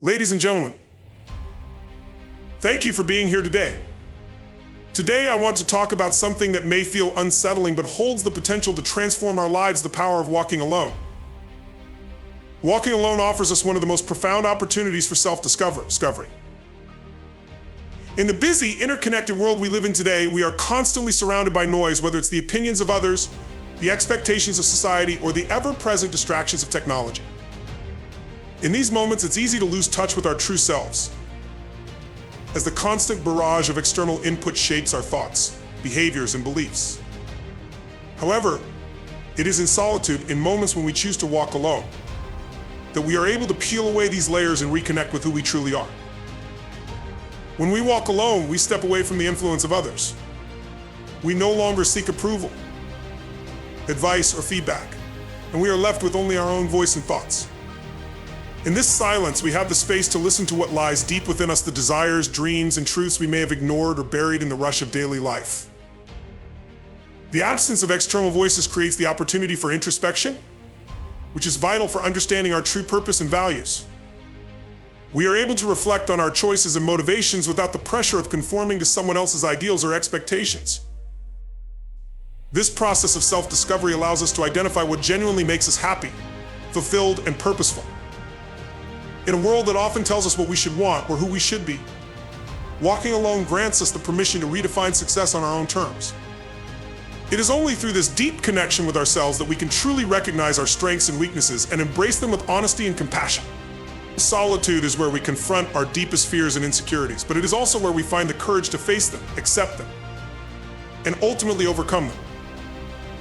Ladies and gentlemen, thank you for being here today. Today I want to talk about something that may feel unsettling but holds the potential to transform our lives: the power of walking alone. Walking alone offers us one of the most profound opportunities for self-discovery. In the busy, interconnected world we live in today, we are constantly surrounded by noise, whether it's the opinions of others, the expectations of society, or the ever-present distractions of technology. In these moments, it's easy to lose touch with our true selves, as the constant barrage of external input shapes our thoughts, behaviors, and beliefs. However, it is in solitude, in moments when we choose to walk alone, that we are able to peel away these layers and reconnect with who we truly are. When we walk alone, we step away from the influence of others. We no longer seek approval, advice, or feedback, and we are left with only our own voice and thoughts. In this silence, we have the space to listen to what lies deep within us, the desires, dreams, and truths we may have ignored or buried in the rush of daily life. The absence of external voices creates the opportunity for introspection, which is vital for understanding our true purpose and values. We are able to reflect on our choices and motivations without the pressure of conforming to someone else's ideals or expectations. This process of self-discovery allows us to identify what genuinely makes us happy, fulfilled, and purposeful. In a world that often tells us what we should want or who we should be, walking alone grants us the permission to redefine success on our own terms. It is only through this deep connection with ourselves that we can truly recognize our strengths and weaknesses and embrace them with honesty and compassion. Solitude is where we confront our deepest fears and insecurities, but it is also where we find the courage to face them, accept them, and ultimately overcome them.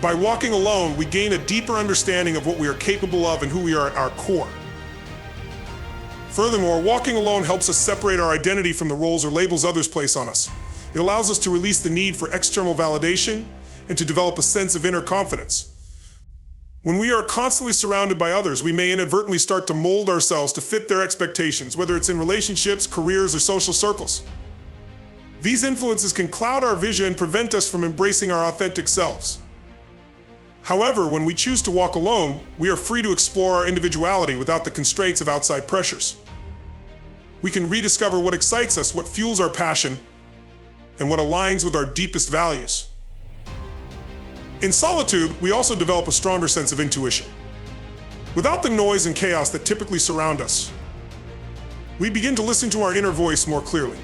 By walking alone, we gain a deeper understanding of what we are capable of and who we are at our core. Furthermore, walking alone helps us separate our identity from the roles or labels others place on us. It allows us to release the need for external validation and to develop a sense of inner confidence. When we are constantly surrounded by others, we may inadvertently start to mold ourselves to fit their expectations, whether it's in relationships, careers, or social circles. These influences can cloud our vision and prevent us from embracing our authentic selves. However, when we choose to walk alone, we are free to explore our individuality without the constraints of outside pressures. We can rediscover what excites us, what fuels our passion, and what aligns with our deepest values. In solitude, we also develop a stronger sense of intuition. Without the noise and chaos that typically surround us, we begin to listen to our inner voice more clearly.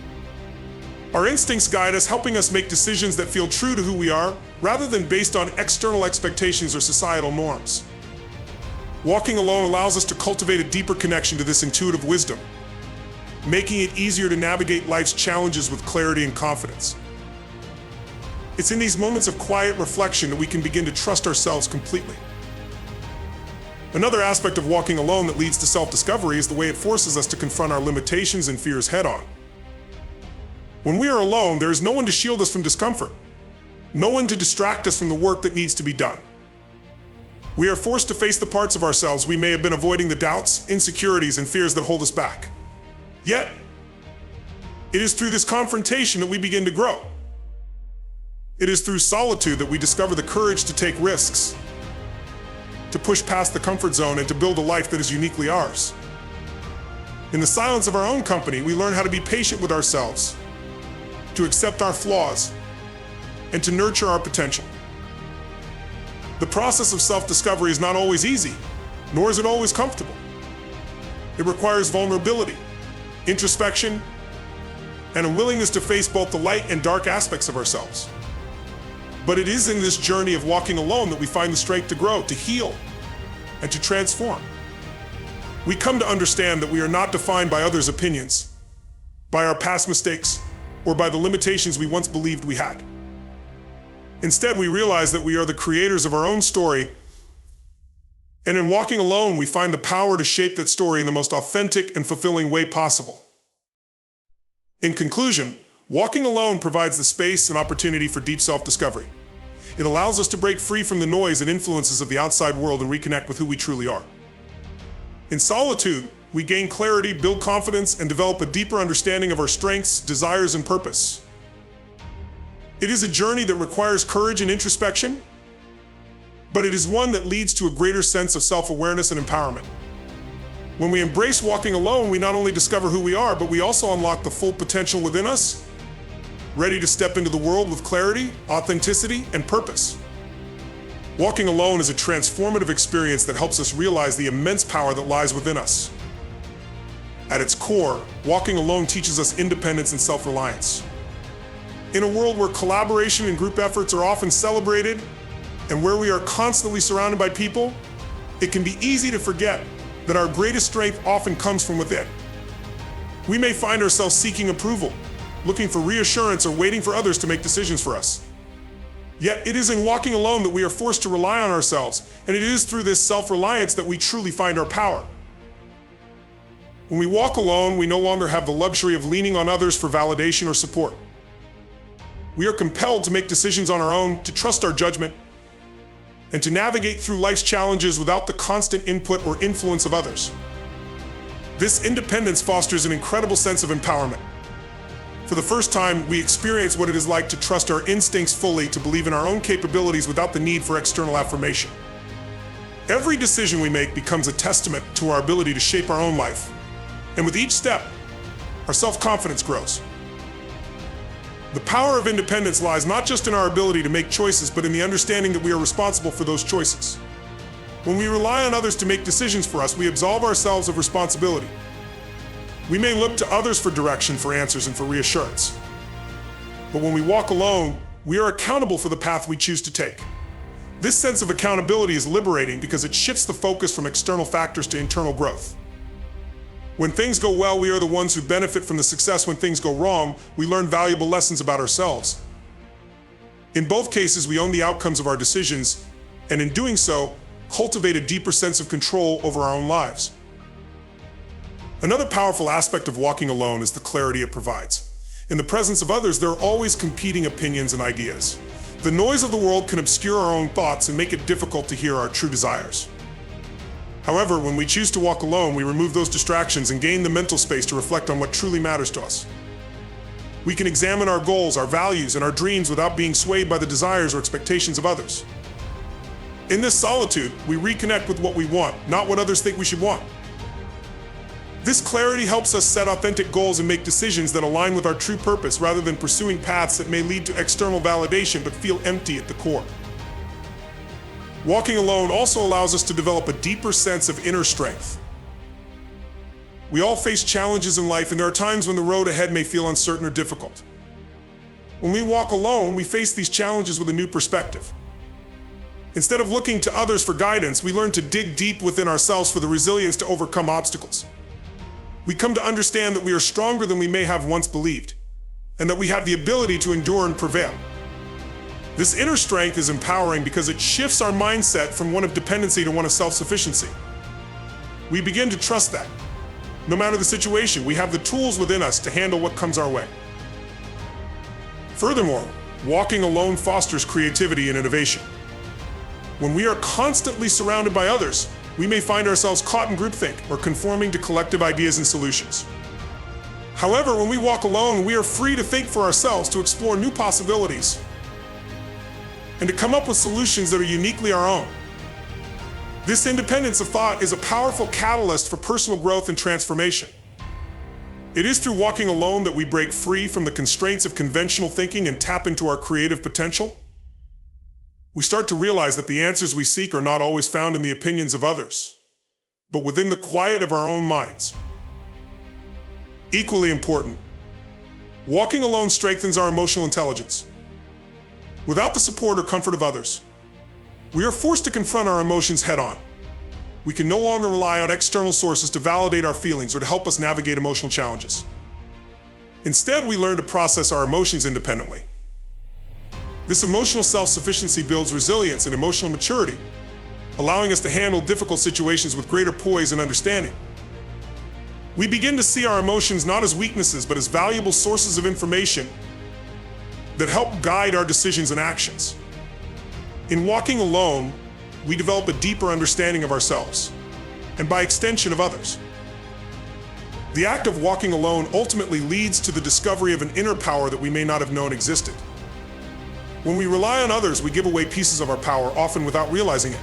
Our instincts guide us, helping us make decisions that feel true to who we are, rather than based on external expectations or societal norms. Walking alone allows us to cultivate a deeper connection to this intuitive wisdom, making it easier to navigate life's challenges with clarity and confidence. It's in these moments of quiet reflection that we can begin to trust ourselves completely. Another aspect of walking alone that leads to self-discovery is the way it forces us to confront our limitations and fears head-on. When we are alone, there is no one to shield us from discomfort, no one to distract us from the work that needs to be done. We are forced to face the parts of ourselves we may have been avoiding, the doubts, insecurities, and fears that hold us back. Yet, it is through this confrontation that we begin to grow. It is through solitude that we discover the courage to take risks, to push past the comfort zone, and to build a life that is uniquely ours. In the silence of our own company, we learn how to be patient with ourselves, to accept our flaws, and to nurture our potential. The process of self-discovery is not always easy, nor is it always comfortable. It requires vulnerability, introspection, and a willingness to face both the light and dark aspects of ourselves. But it is in this journey of walking alone that we find the strength to grow, to heal, and to transform. We come to understand that we are not defined by others' opinions, by our past mistakes, or by the limitations we once believed we had. Instead, we realize that we are the creators of our own story, and in walking alone, we find the power to shape that story in the most authentic and fulfilling way possible. In conclusion, walking alone provides the space and opportunity for deep self-discovery. It allows us to break free from the noise and influences of the outside world and reconnect with who we truly are. In solitude, we gain clarity, build confidence, and develop a deeper understanding of our strengths, desires, and purpose. It is a journey that requires courage and introspection, but it is one that leads to a greater sense of self-awareness and empowerment. When we embrace walking alone, we not only discover who we are, but we also unlock the full potential within us, ready to step into the world with clarity, authenticity, and purpose. Walking alone is a transformative experience that helps us realize the immense power that lies within us. At its core, walking alone teaches us independence and self-reliance. In a world where collaboration and group efforts are often celebrated, and where we are constantly surrounded by people, it can be easy to forget that our greatest strength often comes from within. We may find ourselves seeking approval, looking for reassurance, or waiting for others to make decisions for us. Yet it is in walking alone that we are forced to rely on ourselves, and it is through this self-reliance that we truly find our power. When we walk alone, we no longer have the luxury of leaning on others for validation or support. We are compelled to make decisions on our own, to trust our judgment, and to navigate through life's challenges without the constant input or influence of others. This independence fosters an incredible sense of empowerment. For the first time, we experience what it is like to trust our instincts fully, to believe in our own capabilities without the need for external affirmation. Every decision we make becomes a testament to our ability to shape our own life. And with each step, our self-confidence grows. The power of independence lies not just in our ability to make choices, but in the understanding that we are responsible for those choices. When we rely on others to make decisions for us, we absolve ourselves of responsibility. We may look to others for direction, for answers, and for reassurance. But when we walk alone, we are accountable for the path we choose to take. This sense of accountability is liberating because it shifts the focus from external factors to internal growth. When things go well, we are the ones who benefit from the success. When things go wrong, we learn valuable lessons about ourselves. In both cases, we own the outcomes of our decisions, and in doing so, cultivate a deeper sense of control over our own lives. Another powerful aspect of walking alone is the clarity it provides. In the presence of others, there are always competing opinions and ideas. The noise of the world can obscure our own thoughts and make it difficult to hear our true desires. However, when we choose to walk alone, we remove those distractions and gain the mental space to reflect on what truly matters to us. We can examine our goals, our values, and our dreams without being swayed by the desires or expectations of others. In this solitude, we reconnect with what we want, not what others think we should want. This clarity helps us set authentic goals and make decisions that align with our true purpose, rather than pursuing paths that may lead to external validation but feel empty at the core. Walking alone also allows us to develop a deeper sense of inner strength. We all face challenges in life, and there are times when the road ahead may feel uncertain or difficult. When we walk alone, we face these challenges with a new perspective. Instead of looking to others for guidance, we learn to dig deep within ourselves for the resilience to overcome obstacles. We come to understand that we are stronger than we may have once believed, and that we have the ability to endure and prevail. This inner strength is empowering because it shifts our mindset from one of dependency to one of self-sufficiency. We begin to trust that, no matter the situation, we have the tools within us to handle what comes our way. Furthermore, walking alone fosters creativity and innovation. When we are constantly surrounded by others, we may find ourselves caught in groupthink or conforming to collective ideas and solutions. However, when we walk alone, we are free to think for ourselves, to explore new possibilities, and to come up with solutions that are uniquely our own. This independence of thought is a powerful catalyst for personal growth and transformation. It is through walking alone that we break free from the constraints of conventional thinking and tap into our creative potential. We start to realize that the answers we seek are not always found in the opinions of others, but within the quiet of our own minds. Equally important, walking alone strengthens our emotional intelligence. Without the support or comfort of others, we are forced to confront our emotions head-on. We can no longer rely on external sources to validate our feelings or to help us navigate emotional challenges. Instead, we learn to process our emotions independently. This emotional self-sufficiency builds resilience and emotional maturity, allowing us to handle difficult situations with greater poise and understanding. We begin to see our emotions not as weaknesses, but as valuable sources of information that help guide our decisions and actions. In walking alone, we develop a deeper understanding of ourselves, and by extension of others. The act of walking alone ultimately leads to the discovery of an inner power that we may not have known existed. When we rely on others, we give away pieces of our power, often without realizing it.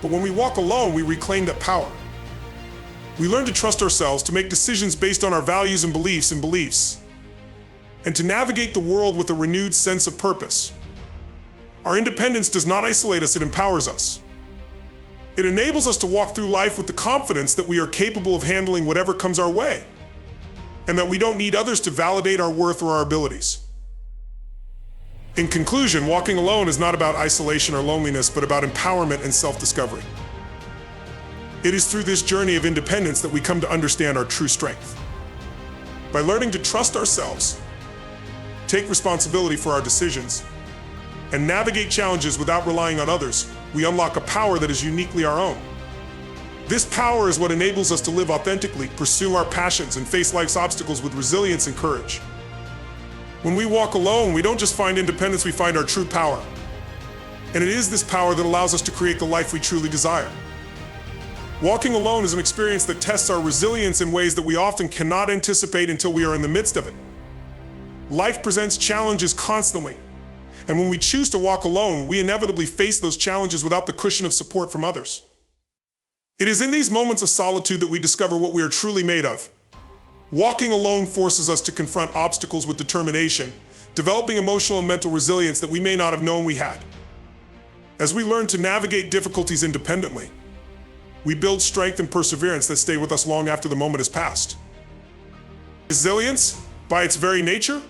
But when we walk alone, we reclaim that power. We learn to trust ourselves, to make decisions based on our values and beliefs, and to navigate the world with a renewed sense of purpose. Our independence does not isolate us, it empowers us. It enables us to walk through life with the confidence that we are capable of handling whatever comes our way, and that we don't need others to validate our worth or our abilities. In conclusion, walking alone is not about isolation or loneliness, but about empowerment and self-discovery. It is through this journey of independence that we come to understand our true strength. By learning to trust ourselves, take responsibility for our decisions, and navigate challenges without relying on others, we unlock a power that is uniquely our own. This power is what enables us to live authentically, pursue our passions, and face life's obstacles with resilience and courage. When we walk alone, we don't just find independence, we find our true power. And it is this power that allows us to create the life we truly desire. Walking alone is an experience that tests our resilience in ways that we often cannot anticipate until we are in the midst of it. Life presents challenges constantly, and when we choose to walk alone, we inevitably face those challenges without the cushion of support from others. It is in these moments of solitude that we discover what we are truly made of. Walking alone forces us to confront obstacles with determination, developing emotional and mental resilience that we may not have known we had. As we learn to navigate difficulties independently, we build strength and perseverance that stay with us long after the moment has passed. Resilience, by its very nature,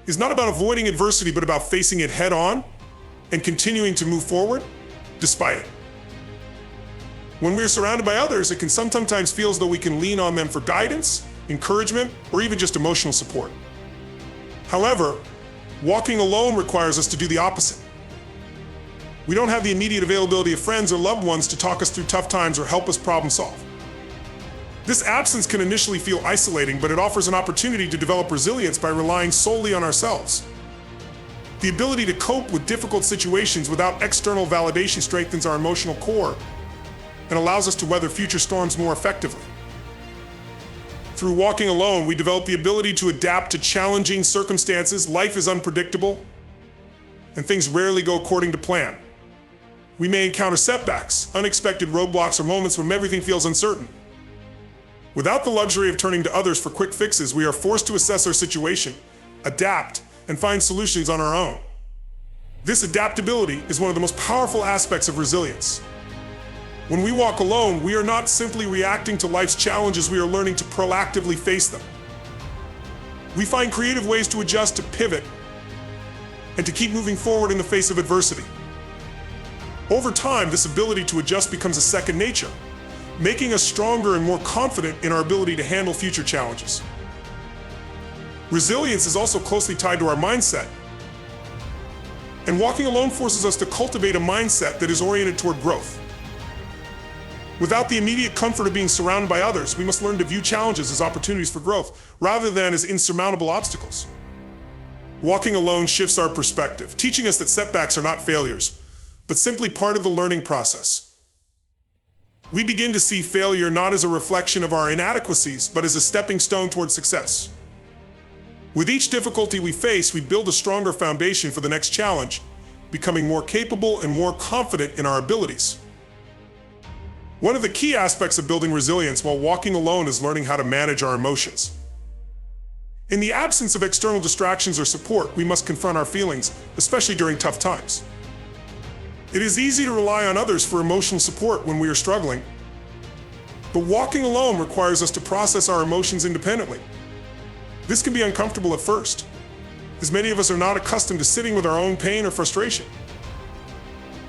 is not about avoiding adversity, but about facing it head on and continuing to move forward despite it. When we're surrounded by others, it can sometimes feel as though we can lean on them for guidance, encouragement, or even just emotional support. However, walking alone requires us to do the opposite. We don't have the immediate availability of friends or loved ones to talk us through tough times or help us problem solve. This absence can initially feel isolating, but it offers an opportunity to develop resilience by relying solely on ourselves. The ability to cope with difficult situations without external validation strengthens our emotional core and allows us to weather future storms more effectively. Through walking alone, we develop the ability to adapt to challenging circumstances. Life is unpredictable, and things rarely go according to plan. We may encounter setbacks, unexpected roadblocks, or moments when everything feels uncertain. Without the luxury of turning to others for quick fixes, we are forced to assess our situation, adapt, and find solutions on our own. This adaptability is one of the most powerful aspects of resilience. When we walk alone, we are not simply reacting to life's challenges, we are learning to proactively face them. We find creative ways to adjust, to pivot, and to keep moving forward in the face of adversity. Over time, this ability to adjust becomes a second nature, making us stronger and more confident in our ability to handle future challenges. Resilience is also closely tied to our mindset, and walking alone forces us to cultivate a mindset that is oriented toward growth. Without the immediate comfort of being surrounded by others, we must learn to view challenges as opportunities for growth, rather than as insurmountable obstacles. Walking alone shifts our perspective, teaching us that setbacks are not failures, but simply part of the learning process. We begin to see failure not as a reflection of our inadequacies, but as a stepping stone toward success. With each difficulty we face, we build a stronger foundation for the next challenge, becoming more capable and more confident in our abilities. One of the key aspects of building resilience while walking alone is learning how to manage our emotions. In the absence of external distractions or support, we must confront our feelings, especially during tough times. It is easy to rely on others for emotional support when we are struggling, but walking alone requires us to process our emotions independently. This can be uncomfortable at first, as many of us are not accustomed to sitting with our own pain or frustration.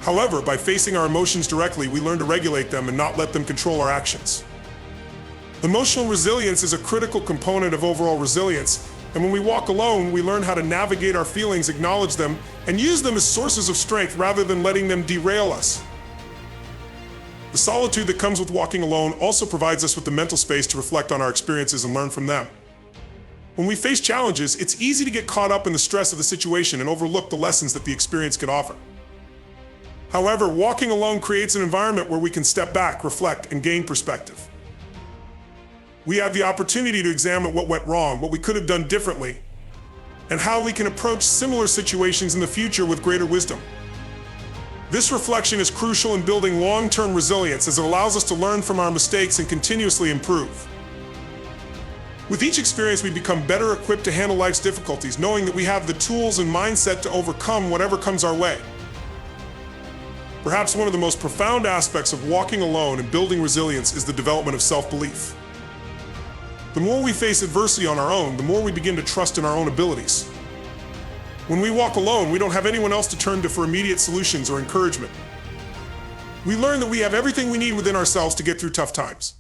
However, by facing our emotions directly, we learn to regulate them and not let them control our actions. Emotional resilience is a critical component of overall resilience, and when we walk alone, we learn how to navigate our feelings, acknowledge them, and use them as sources of strength rather than letting them derail us. The solitude that comes with walking alone also provides us with the mental space to reflect on our experiences and learn from them. When we face challenges, it's easy to get caught up in the stress of the situation and overlook the lessons that the experience can offer. However, walking alone creates an environment where we can step back, reflect, and gain perspective. We have the opportunity to examine what went wrong, what we could have done differently, and how we can approach similar situations in the future with greater wisdom. This reflection is crucial in building long-term resilience as it allows us to learn from our mistakes and continuously improve. With each experience, we become better equipped to handle life's difficulties, knowing that we have the tools and mindset to overcome whatever comes our way. Perhaps one of the most profound aspects of walking alone and building resilience is the development of self-belief. The more we face adversity on our own, the more we begin to trust in our own abilities. When we walk alone, we don't have anyone else to turn to for immediate solutions or encouragement. We learn that we have everything we need within ourselves to get through tough times.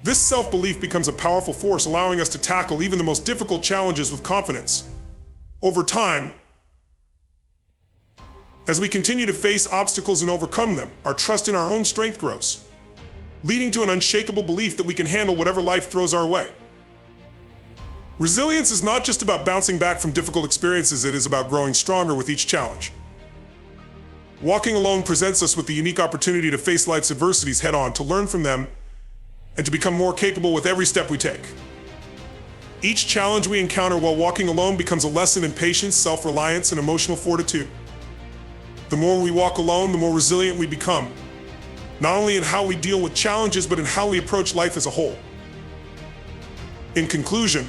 This self-belief becomes a powerful force, allowing us to tackle even the most difficult challenges with confidence. Over time, as we continue to face obstacles and overcome them, our trust in our own strength grows, leading to an unshakable belief that we can handle whatever life throws our way. Resilience is not just about bouncing back from difficult experiences, it is about growing stronger with each challenge. Walking alone presents us with the unique opportunity to face life's adversities head-on, to learn from them, and to become more capable with every step we take. Each challenge we encounter while walking alone becomes a lesson in patience, self-reliance, and emotional fortitude. The more we walk alone, the more resilient we become, not only in how we deal with challenges, but in how we approach life as a whole. In conclusion,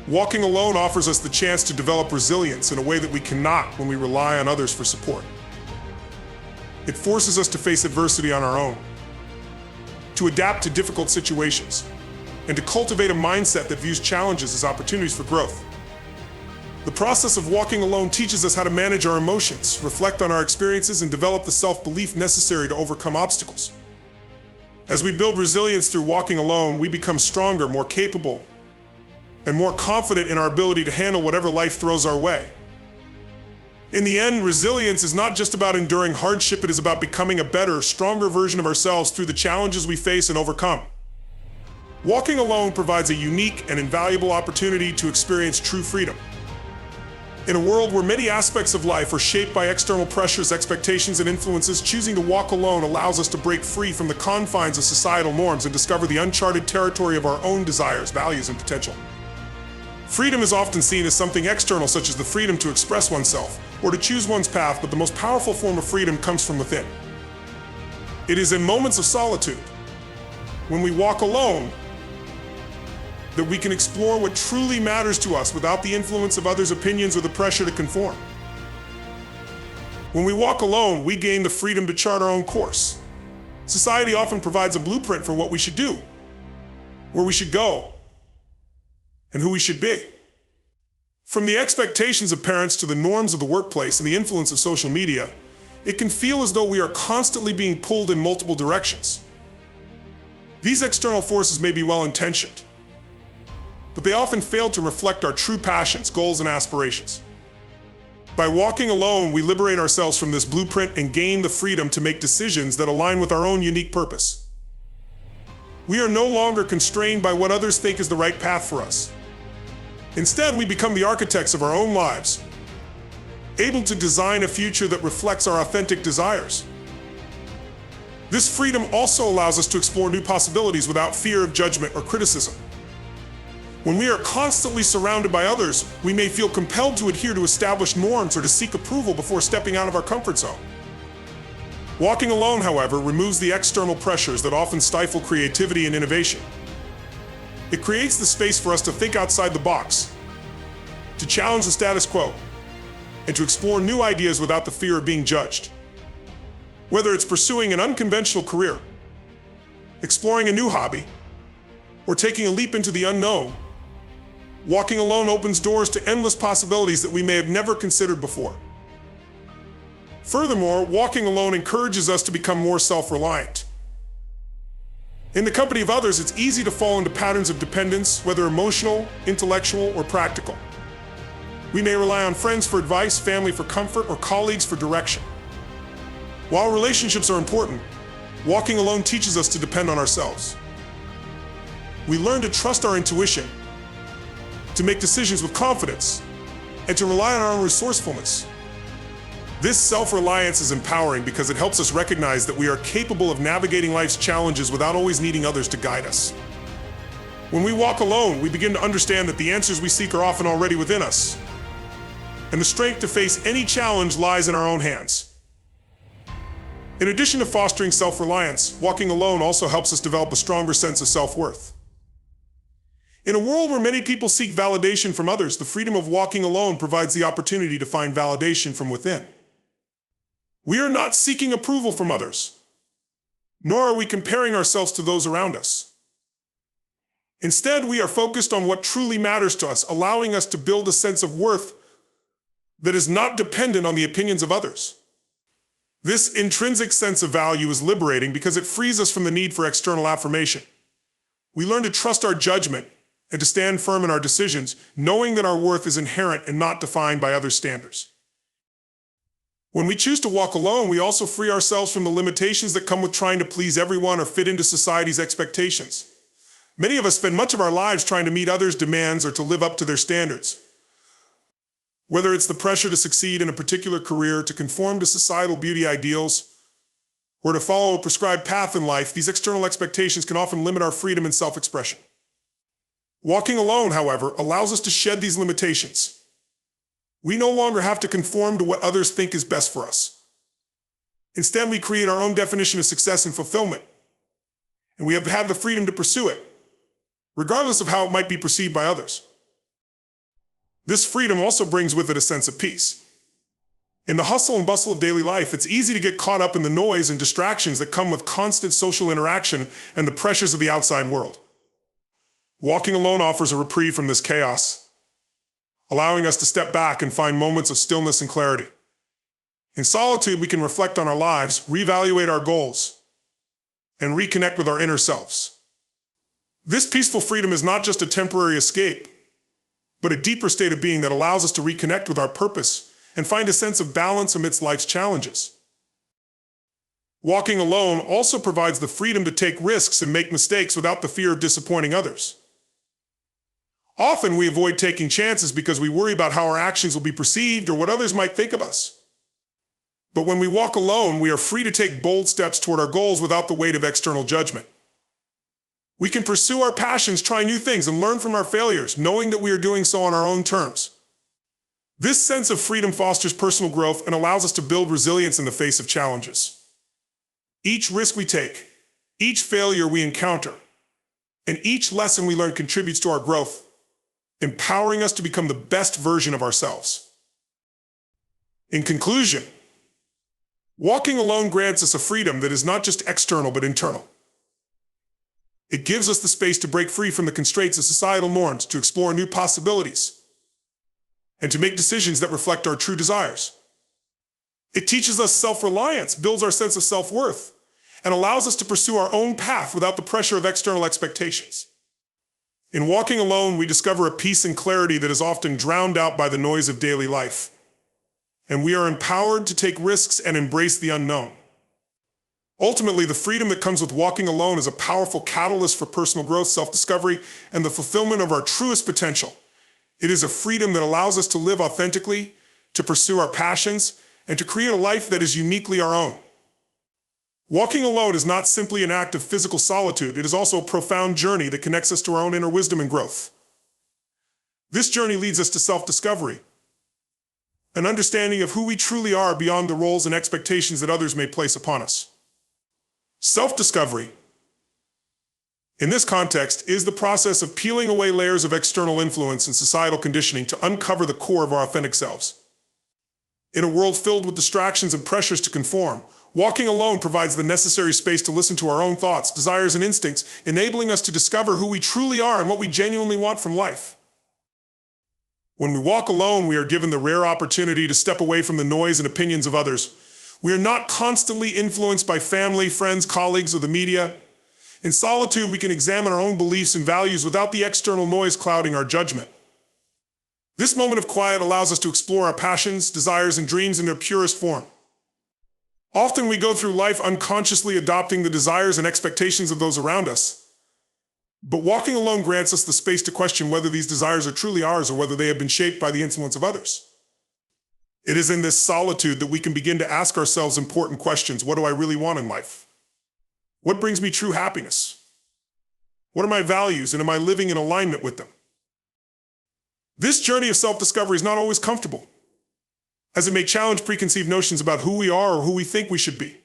walking alone offers us the chance to develop resilience in a way that we cannot when we rely on others for support. It forces us to face adversity on our own, to adapt to difficult situations, and to cultivate a mindset that views challenges as opportunities for growth. The process of walking alone teaches us how to manage our emotions, reflect on our experiences, and develop the self-belief necessary to overcome obstacles. As we build resilience through walking alone, we become stronger, more capable, and more confident in our ability to handle whatever life throws our way. In the end, resilience is not just about enduring hardship, it is about becoming a better, stronger version of ourselves through the challenges we face and overcome. Walking alone provides a unique and invaluable opportunity to experience true freedom. In a world where many aspects of life are shaped by external pressures, expectations, and influences, choosing to walk alone allows us to break free from the confines of societal norms and discover the uncharted territory of our own desires, values, and potential. Freedom is often seen as something external, such as the freedom to express oneself or to choose one's path, but the most powerful form of freedom comes from within. It is in moments of solitude, when we walk alone, that we can explore what truly matters to us without the influence of others' opinions or the pressure to conform. When we walk alone, we gain the freedom to chart our own course. Society often provides a blueprint for what we should do, where we should go, and who we should be. From the expectations of parents to the norms of the workplace and the influence of social media, it can feel as though we are constantly being pulled in multiple directions. These external forces may be well-intentioned, but they often fail to reflect our true passions, goals, and aspirations. By walking alone, we liberate ourselves from this blueprint and gain the freedom to make decisions that align with our own unique purpose. We are no longer constrained by what others think is the right path for us. Instead, we become the architects of our own lives, able to design a future that reflects our authentic desires. This freedom also allows us to explore new possibilities without fear of judgment or criticism. When we are constantly surrounded by others, we may feel compelled to adhere to established norms or to seek approval before stepping out of our comfort zone. Walking alone, however, removes the external pressures that often stifle creativity and innovation. It creates the space for us to think outside the box, to challenge the status quo, and to explore new ideas without the fear of being judged. Whether it's pursuing an unconventional career, exploring a new hobby, or taking a leap into the unknown, walking alone opens doors to endless possibilities that we may have never considered before. Furthermore, walking alone encourages us to become more self-reliant. In the company of others, it's easy to fall into patterns of dependence, whether emotional, intellectual, or practical. We may rely on friends for advice, family for comfort, or colleagues for direction. While relationships are important, walking alone teaches us to depend on ourselves. We learn to trust our intuition, to make decisions with confidence, and to rely on our own resourcefulness. This self-reliance is empowering because it helps us recognize that we are capable of navigating life's challenges without always needing others to guide us. When we walk alone, we begin to understand that the answers we seek are often already within us, and the strength to face any challenge lies in our own hands. In addition to fostering self-reliance, walking alone also helps us develop a stronger sense of self-worth. In a world where many people seek validation from others, the freedom of walking alone provides the opportunity to find validation from within. We are not seeking approval from others, nor are we comparing ourselves to those around us. Instead, we are focused on what truly matters to us, allowing us to build a sense of worth that is not dependent on the opinions of others. This intrinsic sense of value is liberating because it frees us from the need for external affirmation. We learn to trust our judgment and to stand firm in our decisions, knowing that our worth is inherent and not defined by other standards. When we choose to walk alone, we also free ourselves from the limitations that come with trying to please everyone or fit into society's expectations. Many of us spend much of our lives trying to meet others' demands or to live up to their standards. Whether it's the pressure to succeed in a particular career, to conform to societal beauty ideals, or to follow a prescribed path in life, these external expectations can often limit our freedom and self-expression. Walking alone, however, allows us to shed these limitations. We no longer have to conform to what others think is best for us. Instead, we create our own definition of success and fulfillment, and we have had the freedom to pursue it, regardless of how it might be perceived by others. This freedom also brings with it a sense of peace. In the hustle and bustle of daily life, it's easy to get caught up in the noise and distractions that come with constant social interaction and the pressures of the outside world. Walking alone offers a reprieve from this chaos, allowing us to step back and find moments of stillness and clarity. In solitude, we can reflect on our lives, reevaluate our goals, and reconnect with our inner selves. This peaceful freedom is not just a temporary escape, but a deeper state of being that allows us to reconnect with our purpose and find a sense of balance amidst life's challenges. Walking alone also provides the freedom to take risks and make mistakes without the fear of disappointing others. Often we avoid taking chances because we worry about how our actions will be perceived or what others might think of us. But when we walk alone, we are free to take bold steps toward our goals without the weight of external judgment. We can pursue our passions, try new things, and learn from our failures, knowing that we are doing so on our own terms. This sense of freedom fosters personal growth and allows us to build resilience in the face of challenges. Each risk we take, each failure we encounter, and each lesson we learn contributes to our growth, empowering us to become the best version of ourselves. In conclusion, walking alone grants us a freedom that is not just external but internal. It gives us the space to break free from the constraints of societal norms, to explore new possibilities, and to make decisions that reflect our true desires. It teaches us self-reliance, builds our sense of self-worth, and allows us to pursue our own path without the pressure of external expectations. In walking alone, we discover a peace and clarity that is often drowned out by the noise of daily life, and we are empowered to take risks and embrace the unknown. Ultimately, the freedom that comes with walking alone is a powerful catalyst for personal growth, self-discovery, and the fulfillment of our truest potential. It is a freedom that allows us to live authentically, to pursue our passions, and to create a life that is uniquely our own. Walking alone is not simply an act of physical solitude, it is also a profound journey that connects us to our own inner wisdom and growth. This journey leads us to self-discovery, an understanding of who we truly are beyond the roles and expectations that others may place upon us. Self-discovery, in this context, is the process of peeling away layers of external influence and societal conditioning to uncover the core of our authentic selves. In a world filled with distractions and pressures to conform, walking alone provides the necessary space to listen to our own thoughts, desires, and instincts, enabling us to discover who we truly are and what we genuinely want from life. When we walk alone, we are given the rare opportunity to step away from the noise and opinions of others. We are not constantly influenced by family, friends, colleagues, or the media. In solitude, we can examine our own beliefs and values without the external noise clouding our judgment. This moment of quiet allows us to explore our passions, desires, and dreams in their purest form. Often we go through life unconsciously adopting the desires and expectations of those around us. But walking alone grants us the space to question whether these desires are truly ours or whether they have been shaped by the influence of others. It is in this solitude that we can begin to ask ourselves important questions. What do I really want in life? What brings me true happiness? What are my values, and am I living in alignment with them? This journey of self-discovery is not always comfortable, as it may challenge preconceived notions about who we are or who we think we should be.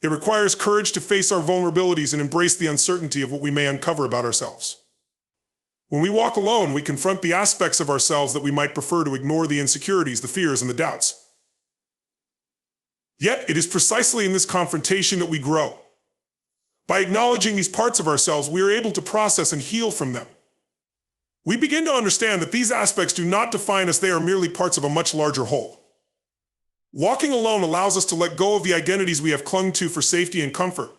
It requires courage to face our vulnerabilities and embrace the uncertainty of what we may uncover about ourselves. When we walk alone, we confront the aspects of ourselves that we might prefer to ignore, the insecurities, the fears, and the doubts. Yet, it is precisely in this confrontation that we grow. By acknowledging these parts of ourselves, we are able to process and heal from them. We begin to understand that these aspects do not define us, they are merely parts of a much larger whole. Walking alone allows us to let go of the identities we have clung to for safety and comfort,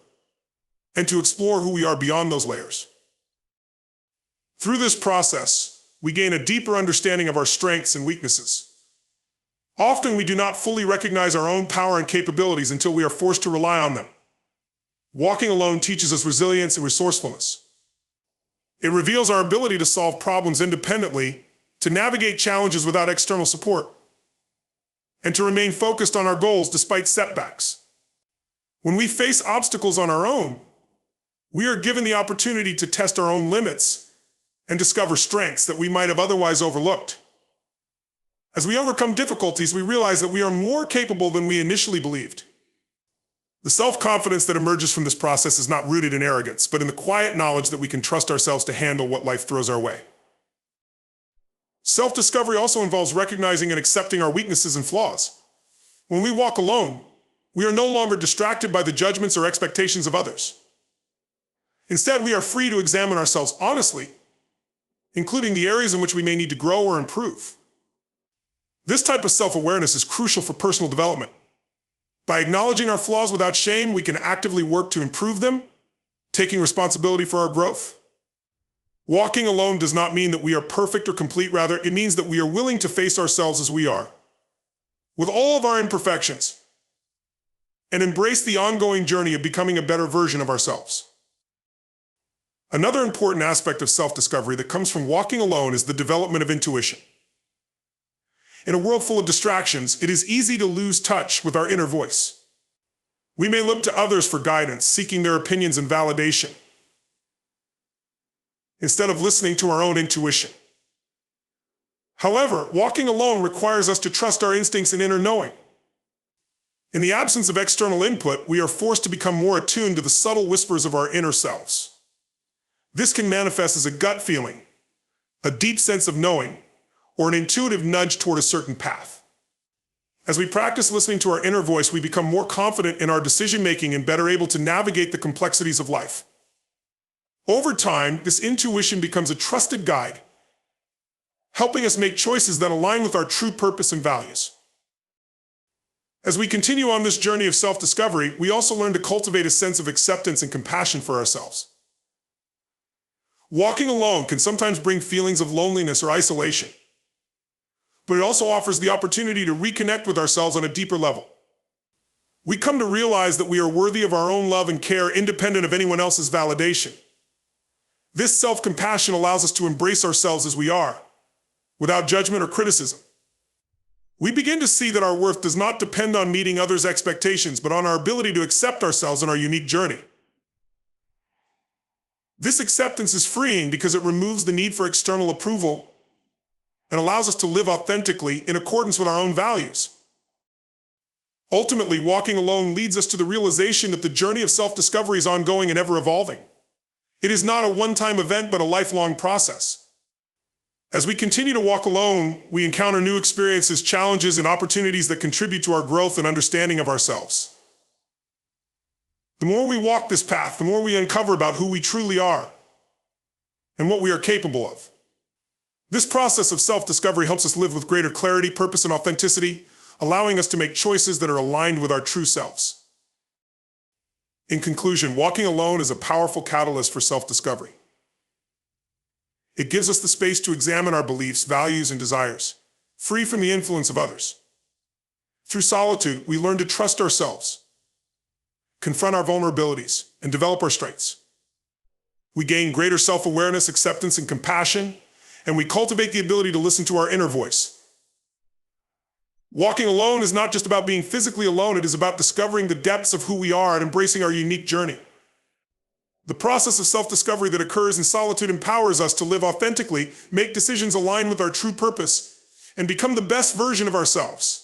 and to explore who we are beyond those layers. Through this process, we gain a deeper understanding of our strengths and weaknesses. Often we do not fully recognize our own power and capabilities until we are forced to rely on them. Walking alone teaches us resilience and resourcefulness. It reveals our ability to solve problems independently, to navigate challenges without external support, and to remain focused on our goals despite setbacks. When we face obstacles on our own, we are given the opportunity to test our own limits and discover strengths that we might have otherwise overlooked. As we overcome difficulties, we realize that we are more capable than we initially believed. The self-confidence that emerges from this process is not rooted in arrogance, but in the quiet knowledge that we can trust ourselves to handle what life throws our way. Self-discovery also involves recognizing and accepting our weaknesses and flaws. When we walk alone, we are no longer distracted by the judgments or expectations of others. Instead, we are free to examine ourselves honestly, including the areas in which we may need to grow or improve. This type of self-awareness is crucial for personal development. By acknowledging our flaws without shame, we can actively work to improve them, taking responsibility for our growth. Walking alone does not mean that we are perfect or complete. Rather, it means that we are willing to face ourselves as we are, with all of our imperfections, and embrace the ongoing journey of becoming a better version of ourselves. Another important aspect of self-discovery that comes from walking alone is the development of intuition. In a world full of distractions, it is easy to lose touch with our inner voice. We may look to others for guidance, seeking their opinions and validation, instead of listening to our own intuition. However, walking alone requires us to trust our instincts and inner knowing. In the absence of external input, we are forced to become more attuned to the subtle whispers of our inner selves. This can manifest as a gut feeling, a deep sense of knowing, or an intuitive nudge toward a certain path. As we practice listening to our inner voice, we become more confident in our decision-making and better able to navigate the complexities of life. Over time, this intuition becomes a trusted guide, helping us make choices that align with our true purpose and values. As we continue on this journey of self-discovery, we also learn to cultivate a sense of acceptance and compassion for ourselves. Walking alone can sometimes bring feelings of loneliness or isolation, but it also offers the opportunity to reconnect with ourselves on a deeper level. We come to realize that we are worthy of our own love and care, independent of anyone else's validation. This self-compassion allows us to embrace ourselves as we are, without judgment or criticism. We begin to see that our worth does not depend on meeting others' expectations, but on our ability to accept ourselves and our unique journey. This acceptance is freeing because it removes the need for external approval and allows us to live authentically in accordance with our own values. Ultimately, walking alone leads us to the realization that the journey of self-discovery is ongoing and ever-evolving. It is not a one-time event, but a lifelong process. As we continue to walk alone, we encounter new experiences, challenges, and opportunities that contribute to our growth and understanding of ourselves. The more we walk this path, the more we uncover about who we truly are and what we are capable of. This process of self-discovery helps us live with greater clarity, purpose, and authenticity, allowing us to make choices that are aligned with our true selves. In conclusion, walking alone is a powerful catalyst for self-discovery. It gives us the space to examine our beliefs, values, and desires, free from the influence of others. Through solitude, we learn to trust ourselves, confront our vulnerabilities, and develop our strengths. We gain greater self-awareness, acceptance, and compassion, and we cultivate the ability to listen to our inner voice. Walking alone is not just about being physically alone, it is about discovering the depths of who we are and embracing our unique journey. The process of self-discovery that occurs in solitude empowers us to live authentically, make decisions aligned with our true purpose, and become the best version of ourselves.